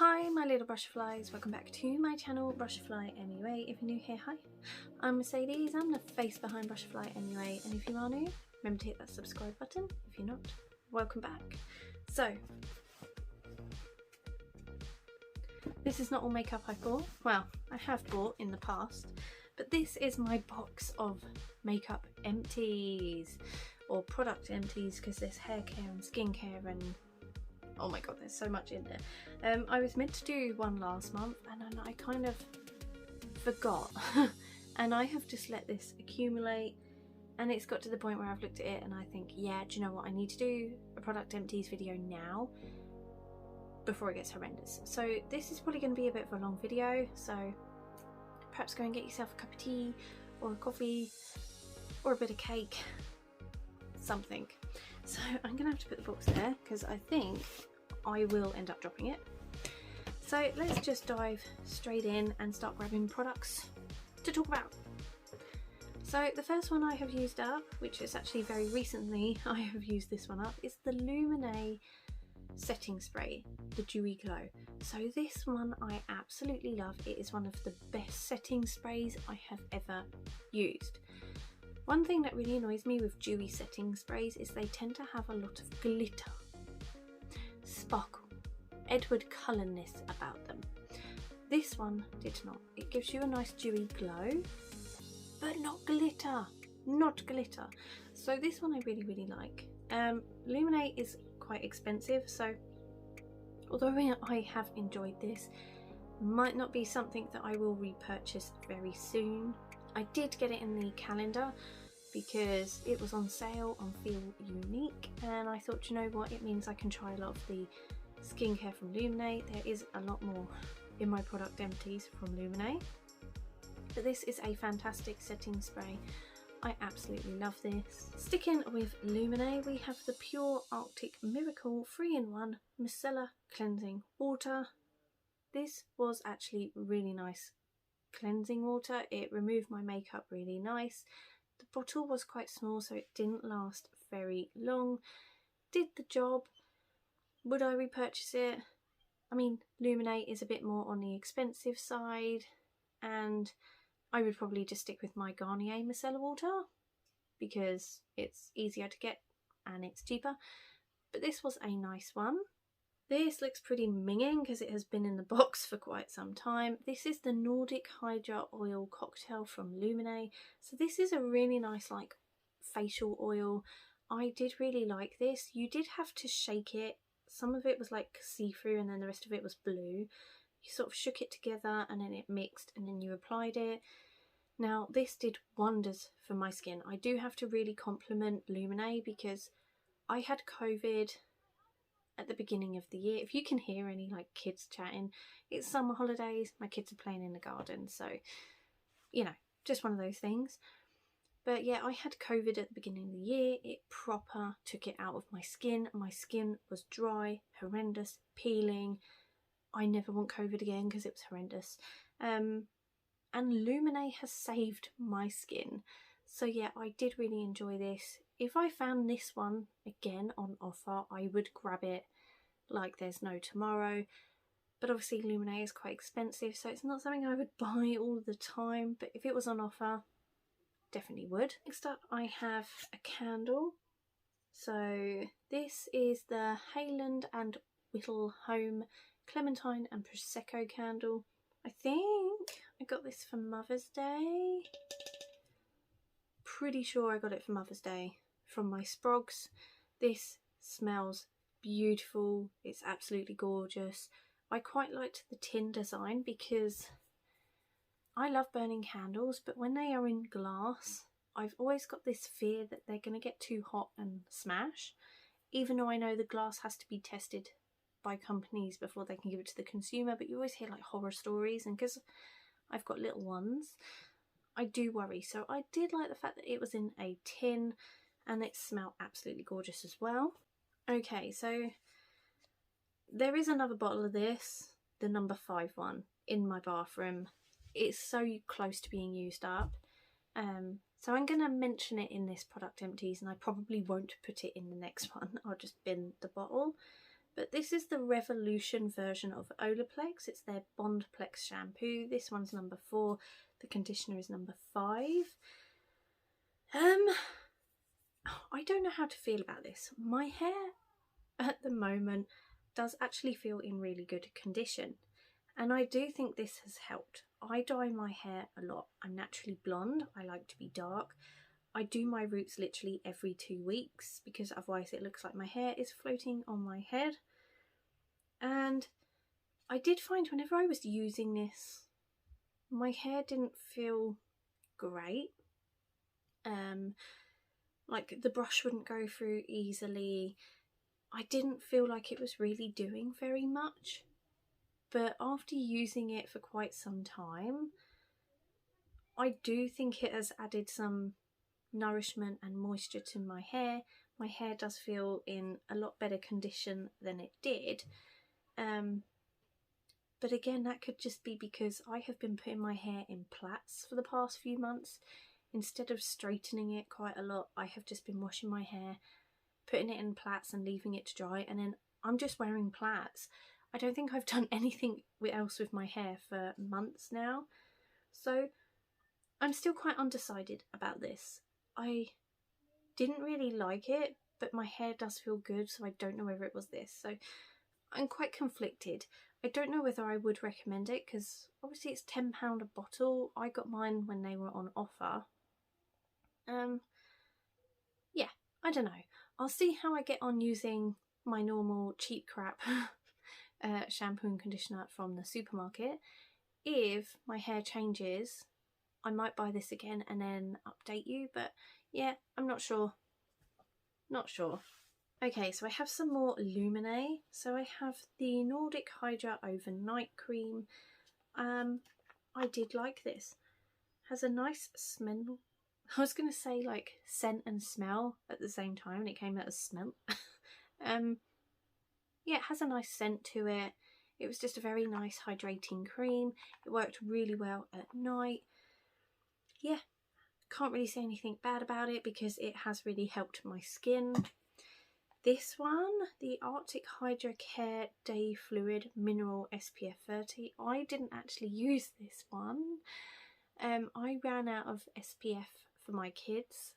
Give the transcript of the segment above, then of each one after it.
Hi my little Brushflies, welcome back to my channel Brushfly MUA. If you're new here, hi, I'm Mercedes, I'm the face behind Brushfly MUA, and if you are new, remember to hit that subscribe button. If you're not, welcome back. So, this is not all makeup I bought, well, I have bought in the past, but this is my box of makeup empties, or product empties, because there's hair care and skincare and oh my god, there's so much in there. I was meant to do one last month and then I kind of forgot and I have just let this accumulate, and it's got to the point where I've looked at it and I think, yeah, do you know what, I need to do a product empties video now before it gets horrendous. So this is probably going to be a bit of a long video, so perhaps go and get yourself a cup of tea or a coffee or a bit of cake, something. So I'm gonna have to put the box there because I think I will end up dropping it. So let's just dive straight in and start grabbing products to talk about. So the first one I have used up, which is actually very recently I have used this one up, is the Luminae setting spray, the Dewy Glow. So this one I absolutely love. It is one of the best setting sprays I have ever used. One thing that really annoys me with dewy setting sprays is they tend to have a lot of glitter, sparkle, Edward colourness about them. This one did not. It gives you a nice dewy glow, but not glitter, not glitter. So this one I really like. Luminae is quite expensive, so although I have enjoyed this, might not be something that I will repurchase very soon. I did get it in the calendar because it was on sale on Feel Unique, and I thought, you know what, it means I can try a lot of the skincare from Luminae. There is a lot more in my product empties from Luminae, but this is a fantastic setting spray. I absolutely love this. Sticking with Luminae, we have the Pure Arctic Miracle 3-in-1 Micellar Cleansing Water. This was actually really nice cleansing water. It removed my makeup really nice. The bottle was quite small, so it didn't last very long. Did the job. Would I repurchase it? I mean, Luminae is a bit more on the expensive side, and I would probably just stick with my Garnier Micellar water because it's easier to get and it's cheaper. But this was a nice one. This looks pretty minging because it has been in the box for quite some time. This is the Nordic Hydra Oil Cocktail from Luminae. So this is a really nice like facial oil. I did really like this. You did have to shake it. Some of it was like see-through and then the rest of it was blue. You sort of shook it together and then it mixed and then you applied it. Now this did wonders for my skin. I do have to really compliment Luminae because I had COVID at the beginning of the year. If you can hear any like kids chatting, it's summer holidays, my kids are playing in the garden, so you know, just one of those things. But yeah, I had COVID at the beginning of the year. It proper took it out of my skin. My skin was dry, horrendous, peeling. I never want COVID again because it was horrendous. And Luminae has saved my skin. So yeah, I did really enjoy this. If I found this one again on offer, I would grab it like there's no tomorrow. But obviously Luminae is quite expensive, so it's not something I would buy all the time. But if it was on offer, definitely would. Next up I have a candle. So this is the Highland and Whittle Home Clementine and Prosecco candle. I think I got this for Mother's Day. Pretty sure I got it for Mother's Day from my Sprogs. This smells beautiful. It's absolutely gorgeous. I quite liked the tin design because I love burning candles, but when they are in glass, I've always got this fear that they're going to get too hot and smash, even though I know the glass has to be tested by companies before they can give it to the consumer. But you always hear like horror stories, and because I've got little ones, I do worry. So I did like the fact that it was in a tin and it smelled absolutely gorgeous as well. Okay, so there is another bottle of this, the number 5 one, in my bathroom. It's so close to being used up. So I'm going to mention it in this product empties, and I probably won't put it in the next one. I'll just bin the bottle. But this is the Revolution version of Olaplex. It's their Bondplex shampoo. This one's number 4. The conditioner is number 5. I don't know how to feel about this. My hair at the moment does actually feel in really good condition, and I do think this has helped. I dye my hair a lot. I'm naturally blonde. I like to be dark. I do my roots literally every 2 weeks because otherwise it looks like my hair is floating on my head. And I did find whenever I was using this, my hair didn't feel great. Like the brush wouldn't go through easily. I didn't feel like it was really doing very much. But after using it for quite some time, I do think it has added some nourishment and moisture to my hair. My hair does feel in a lot better condition than it did. But again, that could just be because I have been putting my hair in plaits for the past few months. Instead of straightening it quite a lot, I have just been washing my hair, putting it in plaits and leaving it to dry, and then I'm just wearing plaits. I don't think I've done anything else with my hair for months now. So I'm still quite undecided about this. I didn't really like it, but my hair does feel good, so I don't know whether it was this. So I'm quite conflicted. I don't know whether I would recommend it because obviously it's £10 a bottle. I got mine when they were on offer. Yeah, I don't know. I'll see how I get on using my normal cheap crap shampoo and conditioner from the supermarket. If my hair changes, I might buy this again and then update you, but yeah, I'm not sure. Not sure. Okay, so I have some more Luminae. So I have the Nordic Hydra Overnight Cream. I did like this. Has a nice smell. I was going to say like scent and smell at the same time, and it came out as smell. Yeah, it has a nice scent to it. It was just a very nice hydrating cream. It worked really well at night. Yeah, can't really say anything bad about it because it has really helped my skin. This one, the Arctic Hydrocare Day Fluid Mineral SPF 30. I didn't actually use this one. I ran out of SPF for my kids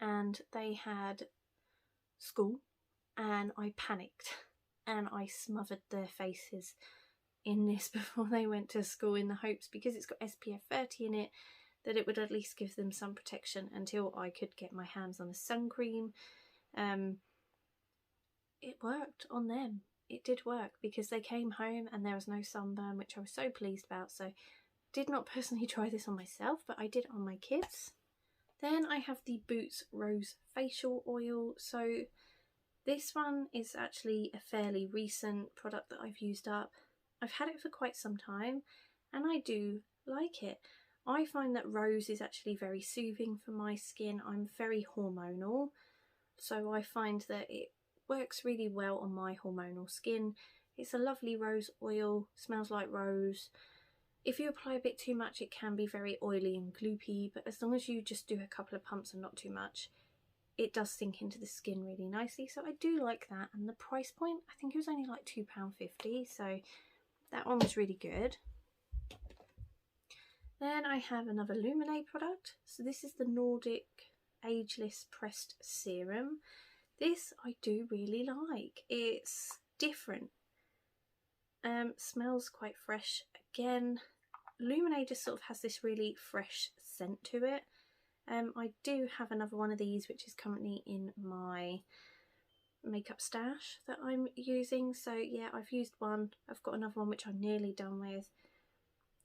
and they had school and I panicked and I smothered their faces in this before they went to school in the hopes, because it's got SPF 30 in it, that it would at least give them some protection until I could get my hands on a sun cream. It worked on them. It did work because they came home and there was no sunburn, which I was so pleased about. So did not personally try this on myself, but I did on my kids. Then I have the Boots Rose Facial Oil. So this one is actually a fairly recent product that I've used up. I've had it for quite some time and I do like it. I find that rose is actually very soothing for my skin. I'm very hormonal, so I find that it works really well on my hormonal skin. It's a lovely rose oil, smells like rose. If you apply a bit too much, it can be very oily and gloopy, but as long as you just do a couple of pumps and not too much, it does sink into the skin really nicely. So I do like that. And the price point, I think it was only like £2.50, so that one was really good. Then I have another Luminae product. So this is the Nordic Ageless Pressed Serum. This I do really like. It's different. Smells quite fresh. Again, Luminae just sort of has this really fresh scent to it. I do have another one of these which is currently in my makeup stash that I'm using. So yeah, I've used one. I've got another one which I'm nearly done with.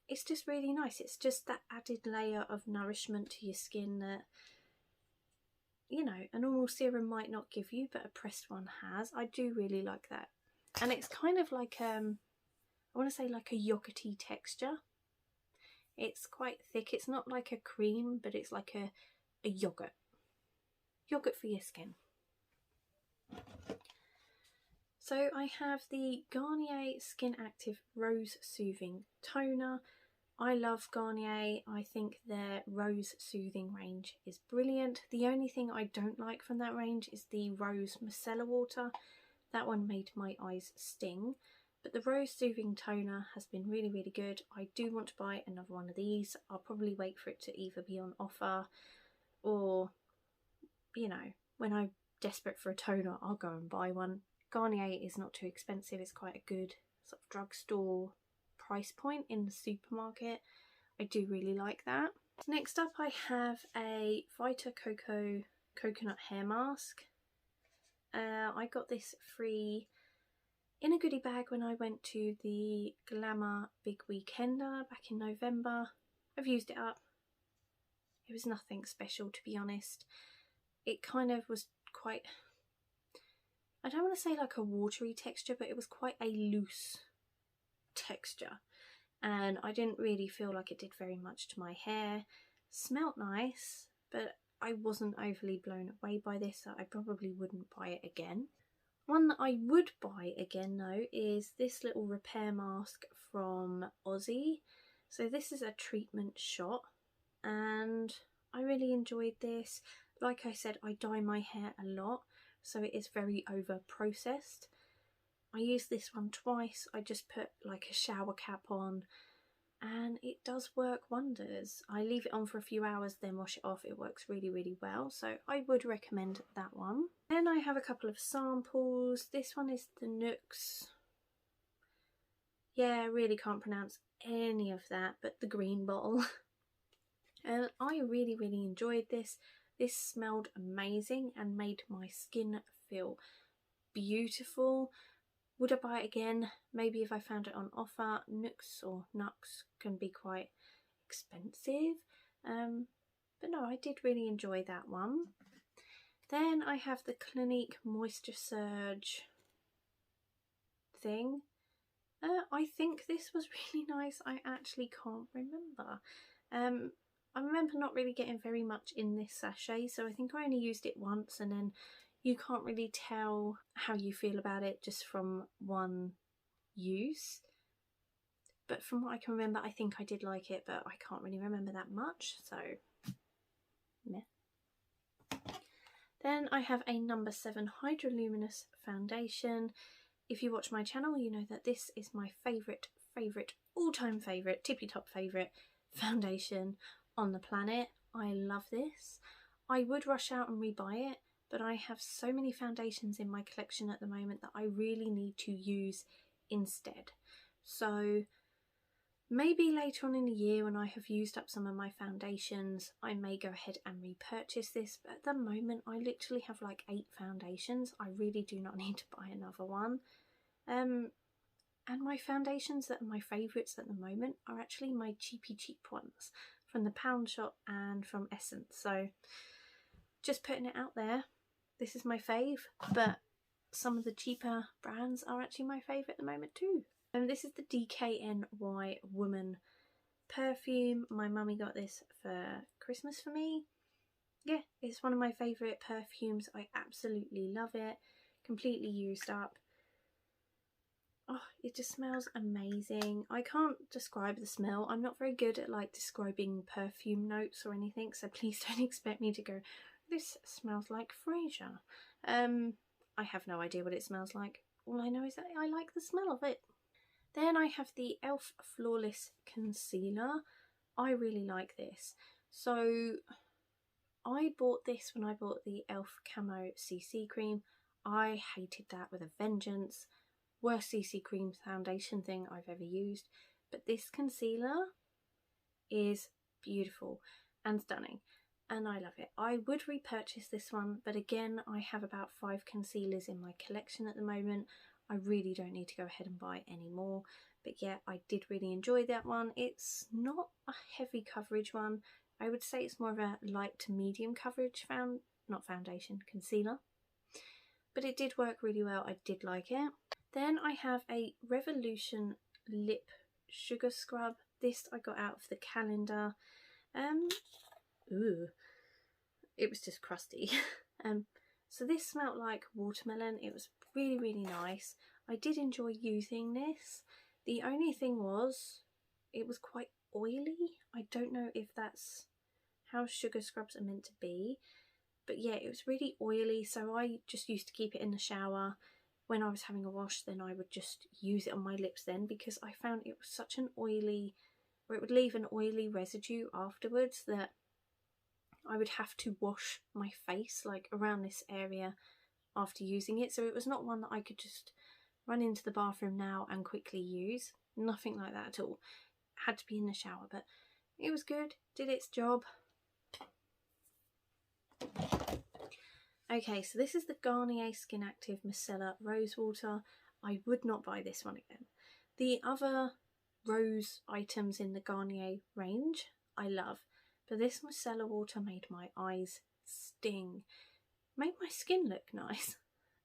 It's just really nice. It's just that added layer of nourishment to your skin that, you know, a normal serum might not give you, but a pressed one has. I do really like that. And it's kind of like, I want to say like a yogurty texture. It's quite thick. It's not like a cream, but it's like a yogurt. Yogurt for your skin. So I have the Garnier Skin Active Rose Soothing Toner. I love Garnier. I think their Rose Soothing range is brilliant. The only thing I don't like from that range is the Rose Micellar water. That one made my eyes sting. But the Rose Soothing Toner has been really, really good. I do want to buy another one of these. I'll probably wait for it to either be on offer or, you know, when I'm desperate for a toner, I'll go and buy one. Garnier is not too expensive. It's quite a good sort of drugstore price point in the supermarket. I do really like that. Next up, I have a Vita Coco Coconut Hair Mask. I got this free in a goodie bag when I went to the Glamour Big Weekender back in November. I've used it up. It was nothing special, to be honest. It kind of was quite, I don't want to say like a watery texture, but it was quite a loose texture. And I didn't really feel like it did very much to my hair. Smelt nice, but I wasn't overly blown away by this, so I probably wouldn't buy it again. One that I would buy again though is this little repair mask from Aussie. So this is a treatment shot and I really enjoyed this. Like I said, I dye my hair a lot, so it is very over processed. I used this one twice. I just put like a shower cap on and it does work wonders. I leave it on for a few hours, then wash it off. It works really, really well, so I would recommend that one. Then I have a couple of samples. This one is the NYX. Yeah, I really can't pronounce any of that, but the green bottle. And I really, really enjoyed this. This smelled amazing and made my skin feel beautiful. Would I buy it again? Maybe if I found it on offer. NYX or NYX can be quite expensive. But no, I did really enjoy that one. Then I have the Clinique Moisture Surge thing. I think this was really nice. I actually can't remember. I remember not really getting very much in this sachet, so I think I only used it once, and then you can't really tell how you feel about it just from one use. But from what I can remember, I think I did like it, but I can't really remember that much, so meh. Then I have a number 7 Hydroluminous foundation. If you watch my channel, you know that this is my favourite, all-time favourite, tippy-top favourite foundation on the planet. I love this. I would rush out and rebuy it, but I have so many foundations in my collection at the moment that I really need to use instead. So maybe later on in the year when I have used up some of my foundations, I may go ahead and repurchase this, but at the moment I literally have like 8 foundations. I really do not need to buy another one. And my foundations that are my favourites at the moment are actually my cheap ones from the Pound Shop and from Essence. So just putting it out there, this is my fave, but some of the cheaper brands are actually my favourite at the moment too. And this is the Dkny Woman perfume. My mummy got this for Christmas for me. Yeah, it's one of my favourite perfumes. I absolutely love it. Completely used up. Oh, it just smells amazing. I can't describe the smell. I'm not very good at like describing perfume notes or anything, so please don't expect me to go, this smells like Fraser. I have no idea what it smells like. All I know is that I like the smell of it. Then I have the e.l.f. Flawless Concealer. I really like this. So I bought this when I bought the e.l.f. Camo CC Cream. I hated that with a vengeance. Worst CC cream foundation thing I've ever used, but this concealer is beautiful and stunning and I love it. I would repurchase this one, but again I have about 5 concealers in my collection at the moment. I really don't need to go ahead and buy any more, but yeah, I did really enjoy that one. It's not a heavy coverage one. I would say it's more of a light to medium coverage concealer, but it did work really well. I did like it. Then I have a Revolution Lip Sugar Scrub. This I got out of the calendar. It was just crusty. So this smelled like watermelon. It was really, really nice. I did enjoy using this. The only thing was, it was quite oily. I don't know if that's how sugar scrubs are meant to be. But yeah, it was really oily, so I just used to keep it in the shower. when I was having a wash, then I would just use it on my lips then, because I found it was such an oily, or it would leave an oily residue afterwards, that I would have to wash my face like around this area after using it. So it was not one that I could just run into the bathroom now and quickly use. Nothing like that at all. Had to be in the shower, but it was good, did its job. Okay, so this is the Garnier Skin Active Micellar Rose Water. I would not buy this one again. The other rose items in the Garnier range I love, but this micellar water made my eyes sting. Made my skin look nice,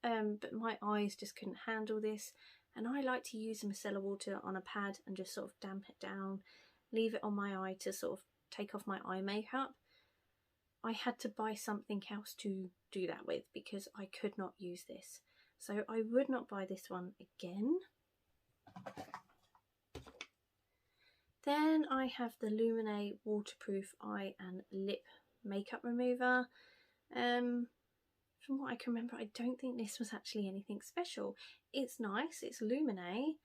but my eyes just couldn't handle this, and I like to use the micellar water on a pad and just sort of damp it down, leave it on my eye to sort of take off my eye makeup. I had to buy something else to do that with because I could not use this. So I would not buy this one again. Then I have the Luminae Waterproof Eye and Lip Makeup Remover. From what I can remember, I don't think this was actually anything special. It's nice, it's Luminae,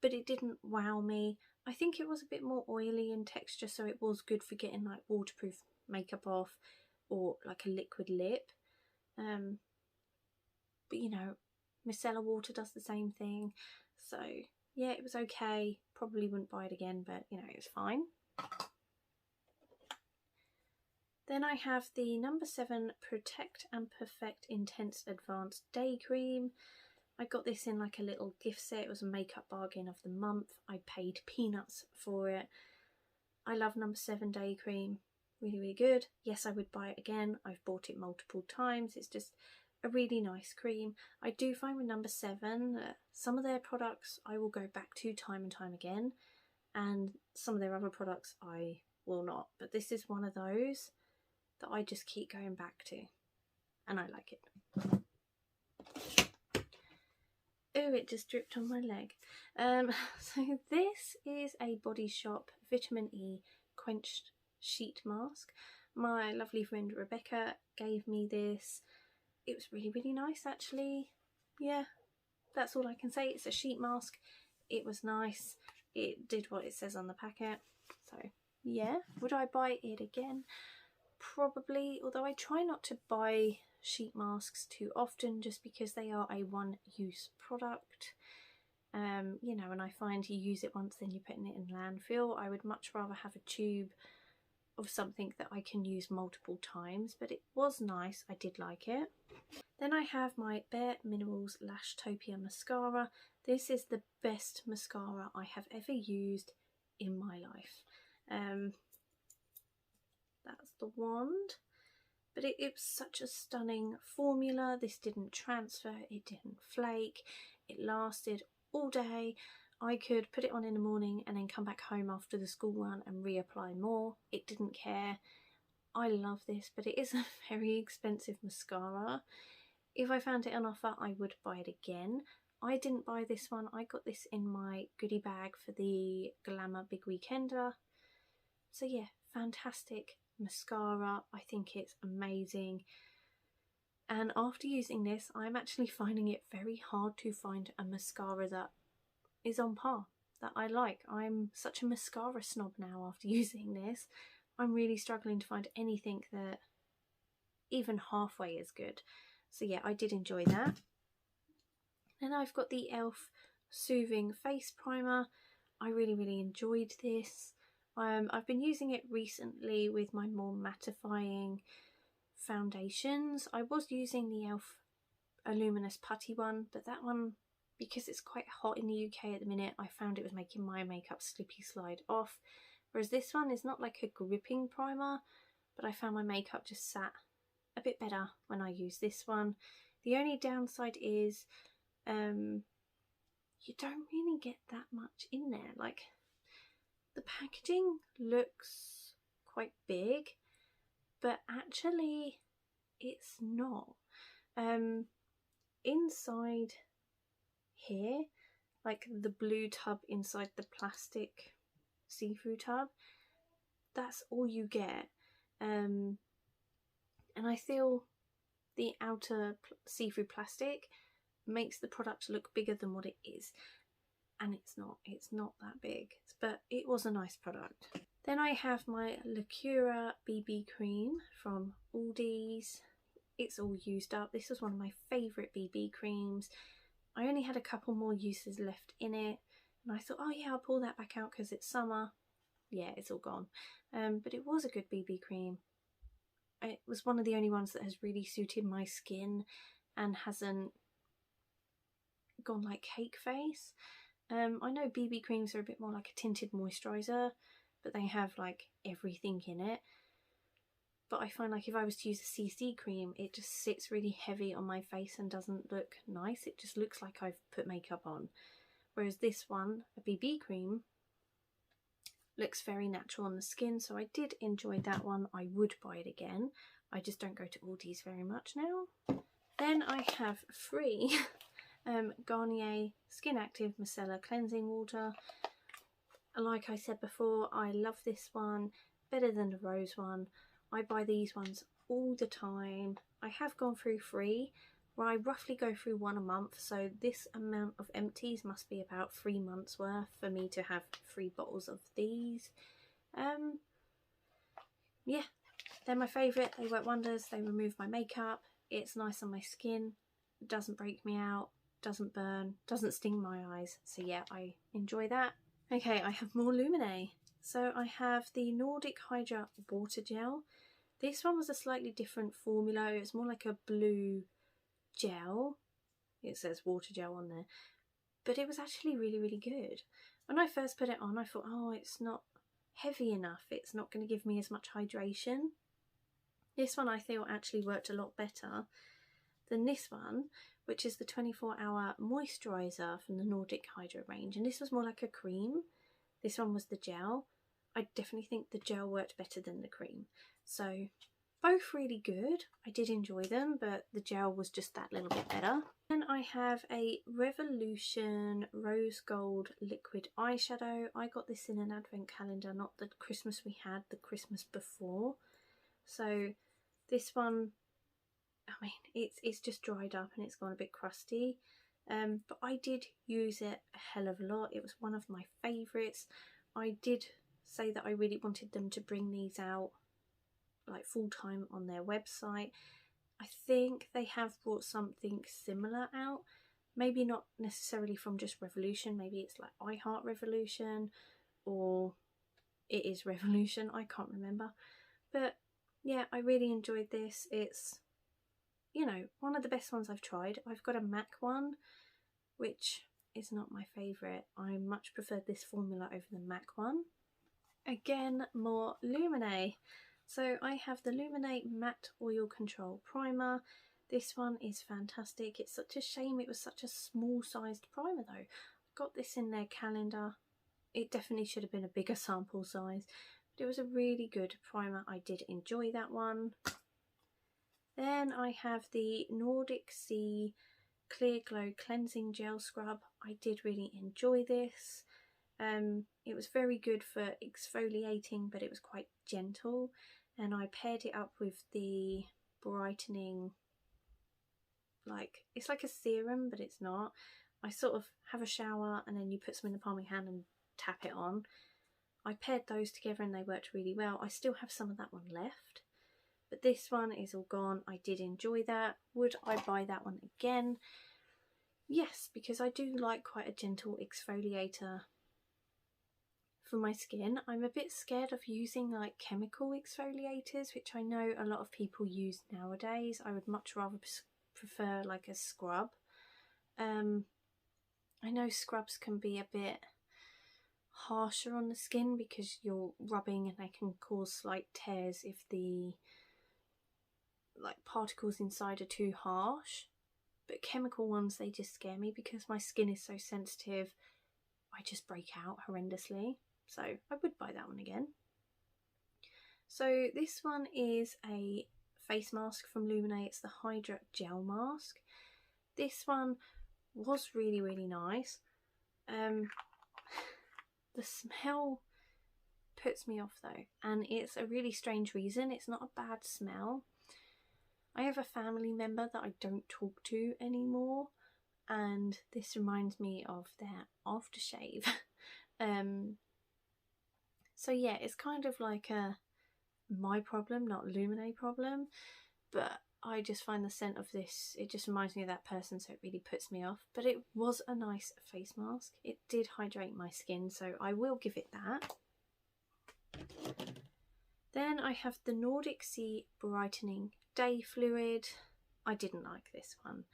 but it didn't wow me. I think it was a bit more oily in texture, so it was good for getting like waterproof makeup off or like a liquid lip. But you know, micellar water does the same thing. So yeah, it was okay. Probably wouldn't buy it again, but you know, it was fine. Then I have the No. 7 Protect and Perfect Intense Advanced Day Cream. I got this in like a little gift set. It was a makeup bargain of the month. I paid peanuts for it. I love No. 7 Day Cream. Really, really good. Yes, I would buy it again. I've bought it multiple times. It's just a really nice cream. I do find with No. 7, some of their products I will go back to time and time again, and some of their other products I will not. But this is one of those that I just keep going back to, and I like it. Oh, it just dripped on my leg. So this is a Body Shop Vitamin E Quenched Sheet Mask. My lovely friend Rebecca gave me this. It was really, really nice actually. Yeah, that's all I can say. It's a sheet mask. It was nice. It did what it says on the packet. So yeah, would I buy it again? Probably, although I try not to buy sheet masks too often just because they are a one-use product. You know, and I find you use it once, then you're putting it in landfill. I would much rather have a tube of something that I can use multiple times, but it was nice. I did like it. Then I have my Bare Minerals Lash Topia Mascara. This is the best mascara I have ever used in my life. That's the wand. But it was such a stunning formula. This didn't transfer, it didn't flake, it lasted all day. I could put it on in the morning and then come back home after the school run and reapply more. It didn't care. I love this, but it is a very expensive mascara. If I found it on offer, I would buy it again. I didn't buy this one. I got this in my goodie bag for the Glamour Big Weekender. So yeah, fantastic mascara. I think it's amazing. And after using this, I'm actually finding it very hard to find a mascara that is on par, that I like. I'm such a mascara snob now after using this. I'm really struggling to find anything that even halfway is good. So yeah, I did enjoy that. Then I've got the e.l.f. Soothing Face Primer. I really, really enjoyed this. I've been using it recently with my more mattifying foundations. I was using the e.l.f. Illuminous putty one, but that one, because it's quite hot in the UK at the minute, I found it was making my makeup slippy slide off. Whereas this one is not like a gripping primer, but I found my makeup just sat a bit better when I use this one. The only downside is you don't really get that much in there. Like, the packaging looks quite big, but actually it's not. Inside here, like the blue tub inside the plastic see-through tub, that's all you get. And I feel the outer see-through plastic makes the product look bigger than what it is. And it's not that big, but it was a nice product. Then I have my Lacura BB cream from Aldi's. It's all used up. This was one of my favourite BB creams. I only had a couple more uses left in it, and I thought, oh yeah, I'll pull that back out because it's summer. Yeah, it's all gone. But it was a good BB cream. It was one of the only ones that has really suited my skin and hasn't gone like cake face. I know BB creams are a bit more like a tinted moisturiser, but they have like everything in it. But I find like if I was to use a CC cream, it just sits really heavy on my face and doesn't look nice. It just looks like I've put makeup on. Whereas this one, a BB cream, looks very natural on the skin, so I did enjoy that one. I would buy it again. I just don't go to Aldi's very much now. Then I have free Garnier Skin Active Micellar Cleansing Water. Like I said before, I love this one better than the rose one. I buy these ones all the time. I have gone through free, where I roughly go through one a month, so this amount of empties must be about 3 months worth for me to have 3 bottles of these. Yeah, they're my favourite. They work wonders. They remove my makeup. It's nice on my skin. It doesn't break me out, doesn't burn, doesn't sting my eyes. So yeah, I enjoy that. Okay, I have more Luminae. So I have the Nordic Hydra Water Gel. This one was a slightly different formula. It's more like a blue gel. It says water gel on there. But it was actually really, really good. When I first put it on, I thought, oh, it's not heavy enough. It's not going to give me as much hydration. This one I feel actually worked a lot better than this one, which is the 24-hour moisturizer from the Nordic Hydra range. And this was more like a cream. This one was the gel. I definitely think the gel worked better than the cream. So both really good. I did enjoy them, but the gel was just that little bit better. Then I have a Revolution Rose Gold Liquid Eyeshadow. I got this in an advent calendar, not the Christmas we had, the Christmas before. So this one, I mean, it's just dried up and it's gone a bit crusty. But I did use it a hell of a lot. It was one of my favourites. I did say that I really wanted them to bring these out like full time on their website. I think they have brought something similar out. Maybe not necessarily from just Revolution. Maybe it's like I Heart Revolution, or it is Revolution. I can't remember. But yeah, I really enjoyed this. It's, you know, one of the best ones I've tried. I've got a MAC one, which is not my favourite. I much preferred this formula over the MAC one. Again, more Luminae. So I have the Luminaite Matte Oil Control Primer. This one is fantastic. It's such a shame it was such a small sized primer though. I got this in their calendar. It definitely should have been a bigger sample size. But it was a really good primer. I did enjoy that one. Then I have the Nordic Sea Clear Glow Cleansing Gel Scrub. I did really enjoy this. It was very good for exfoliating, but it was quite gentle, and I paired it up with the Brightening, like, it's like a serum, but it's not. I sort of have a shower and then you put some in the palm of your hand and tap it on. I paired those together and they worked really well. I still have some of that one left, but this one is all gone. I did enjoy that. Would I buy that one again? Yes, because I do like quite a gentle exfoliator for my skin. I'm a bit scared of using like chemical exfoliators, which I know a lot of people use nowadays. I would much rather prefer like a scrub. I know scrubs can be a bit harsher on the skin because you're rubbing and they can cause slight tears if the like particles inside are too harsh. But chemical ones, they just scare me because my skin is so sensitive. I just break out horrendously. So I would buy that one again. So this one is a face mask from Luminae. It's the Hydra Gel Mask. This one was really, really nice. The smell puts me off though, and it's a really strange reason. It's not a bad smell. I have a family member that I don't talk to anymore, and this reminds me of their aftershave. So yeah, it's kind of like my problem, not Luminae problem, but I just find the scent of this, it just reminds me of that person, so it really puts me off. But it was a nice face mask. It did hydrate my skin, so I will give it that. Then I have the Nordic Brightening Day Fluid. I didn't like this one.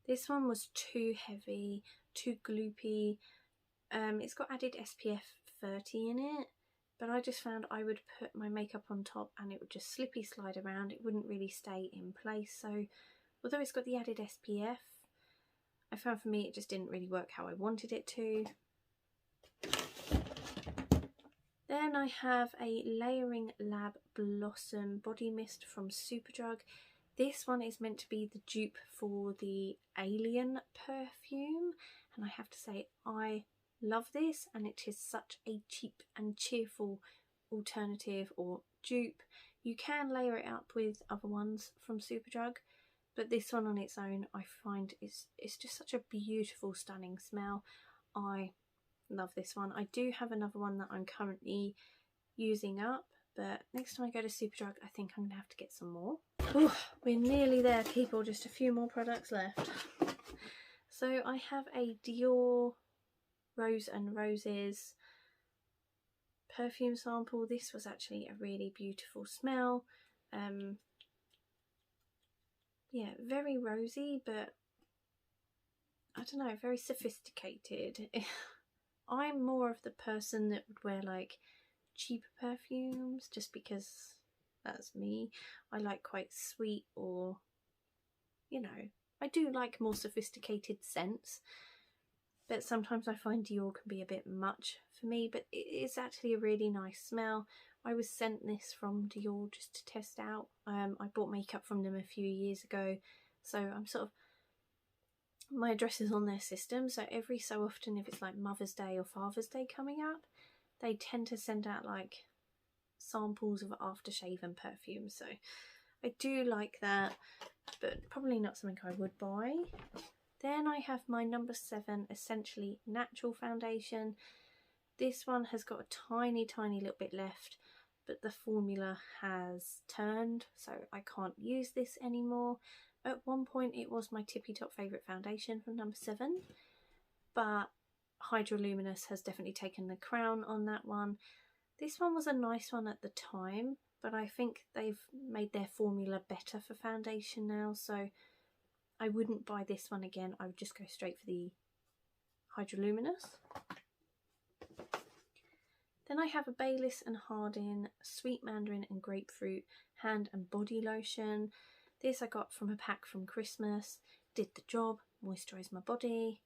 This one was too heavy, too gloopy. It's got added SPF 30 in it, but I just found I would put my makeup on top and it would just slippy slide around. It wouldn't really stay in place. So although it's got the added SPF, I found for me it just didn't really work how I wanted it to. Then I have a Layering Lab Blossom Body Mist from Superdrug. This one is meant to be the dupe for the Alien perfume, and I have to say I love this, and it is such a cheap and cheerful alternative or dupe. You can layer it up with other ones from Superdrug, but this one on its own I find it's just such a beautiful, stunning smell. I love this one. I do have another one that I'm currently using up, but next time I go to Superdrug I think I'm gonna have to get some more. Ooh, we're nearly there, people, just a few more products left. So I have a Dior Rose and Roses perfume sample. This was actually a really beautiful smell. Yeah, very rosy, but I don't know, very sophisticated. I'm more of the person that would wear like cheaper perfumes just because that's me. I like quite sweet, or, you know, I do like more sophisticated scents, but sometimes I find Dior can be a bit much for me, but it is actually a really nice smell. I was sent this from Dior just to test out. I bought makeup from them a few years ago, so I'm sort of, my address is on their system, so every so often, if it's like Mother's Day or Father's Day coming up, they tend to send out like samples of aftershave and perfume, so I do like that, but probably not something I would buy. Then I have my number 7 Essentially Natural foundation. This one has got a tiny little bit left, but the formula has turned, so I can't use this anymore. At one point it was my tippy top favourite foundation from number 7, but Hydroluminous has definitely taken the crown on that one. This one was a nice one at the time, but I think they've made their formula better for foundation now, so I wouldn't buy this one again. I would just go straight for the Hydroluminous. Then I have a Baylis and Hardin Sweet Mandarin and Grapefruit Hand and Body Lotion. This I got from a pack from Christmas. Did the job, moisturised my body,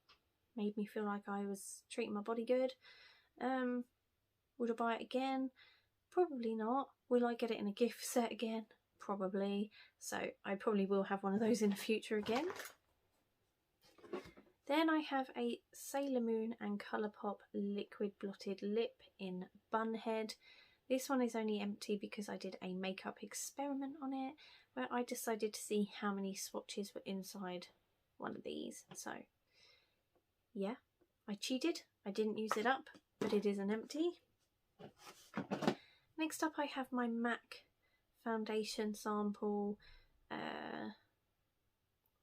made me feel like I was treating my body good. Would I buy it again? Probably not. Will I get it in a gift set again? Probably. So I probably will have one of those in the future again. Then I have a Sailor Moon and Colourpop Liquid Blotted Lip in Bunhead. This one is only empty because I did a makeup experiment on it where I decided to see how many swatches were inside one of these. So yeah, I cheated. I didn't use it up, but it is an empty. Next up I have my MAC foundation sample.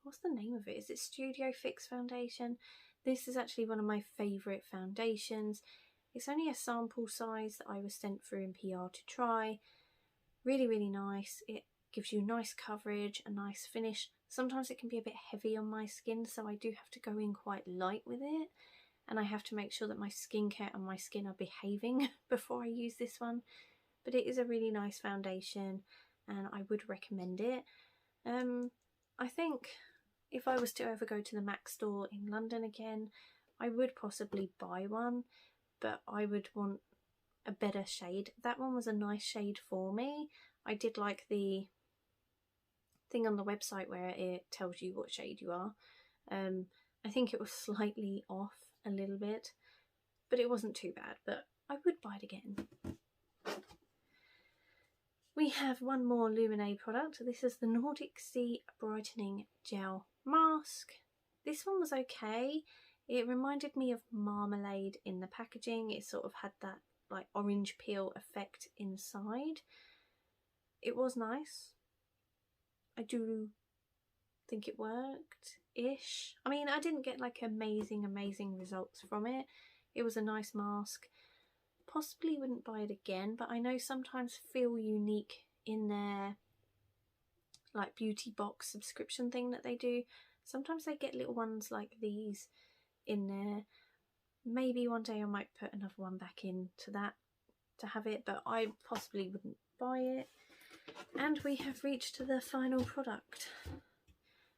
What's the name of it? Is it Studio Fix foundation? This is actually one of my favourite foundations. It's only a sample size that I was sent through in PR to try. Really nice. It gives you nice coverage, a nice finish. Sometimes it can be a bit heavy on my skin, so I do have to go in quite light with it, and I have to make sure that my skincare and my skin are behaving before I use this one. But it is a really nice foundation and I would recommend it. I think if I was to ever go to the MAC store in London again, I would possibly buy one, but I would want a better shade. That one was a nice shade for me. I did like the thing on the website where it tells you what shade you are. I think it was slightly off a little bit, but it wasn't too bad, but I would buy it again. We have one more Luminae product. This is the Nordic Brightening Gel Mask. This one was okay. It reminded me of marmalade in the packaging. It sort of had that like orange peel effect inside. It was nice. I do think it worked-ish. I mean, I didn't get like amazing results from it. It was a nice mask. Possibly wouldn't buy it again, but I know sometimes Feel Unique in their like beauty box subscription thing that they do, sometimes they get little ones like these in there. Maybe one day I might put another one back into that to have it, but I possibly wouldn't buy it. And we have reached the final product,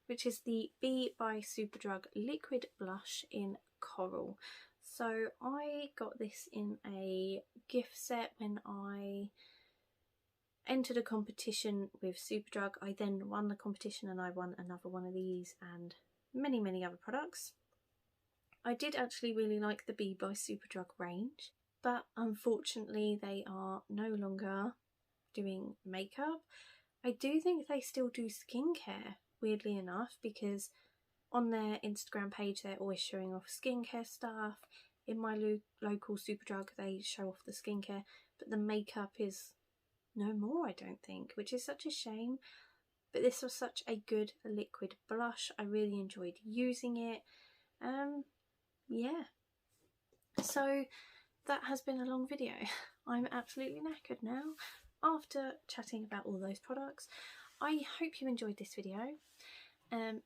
which is the Be by Superdrug Liquid Blush in Coral. So I got this in a gift set when I entered a competition with Superdrug. I then won the competition and I won another one of these and many other products. I did actually really like the Be by Superdrug range, but unfortunately they are no longer doing makeup. I do think they still do skincare, weirdly enough, because on their Instagram page they're always showing off skincare stuff. In my local Superdrug they show off the skincare, but the makeup is no more, I don't think, which is such a shame. But this was such a good liquid blush. I really enjoyed using it. Yeah. So that has been a long video. I'm absolutely knackered now after chatting about all those products. I hope you enjoyed this video.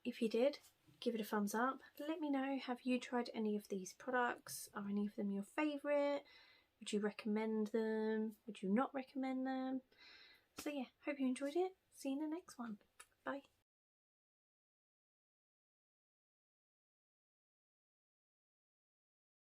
If you did, give it a thumbs up. Let me know, have you tried any of these products? Are any of them your favourite? Would you recommend them? Would you not recommend them? So yeah, hope you enjoyed it. See you in the next one. Bye.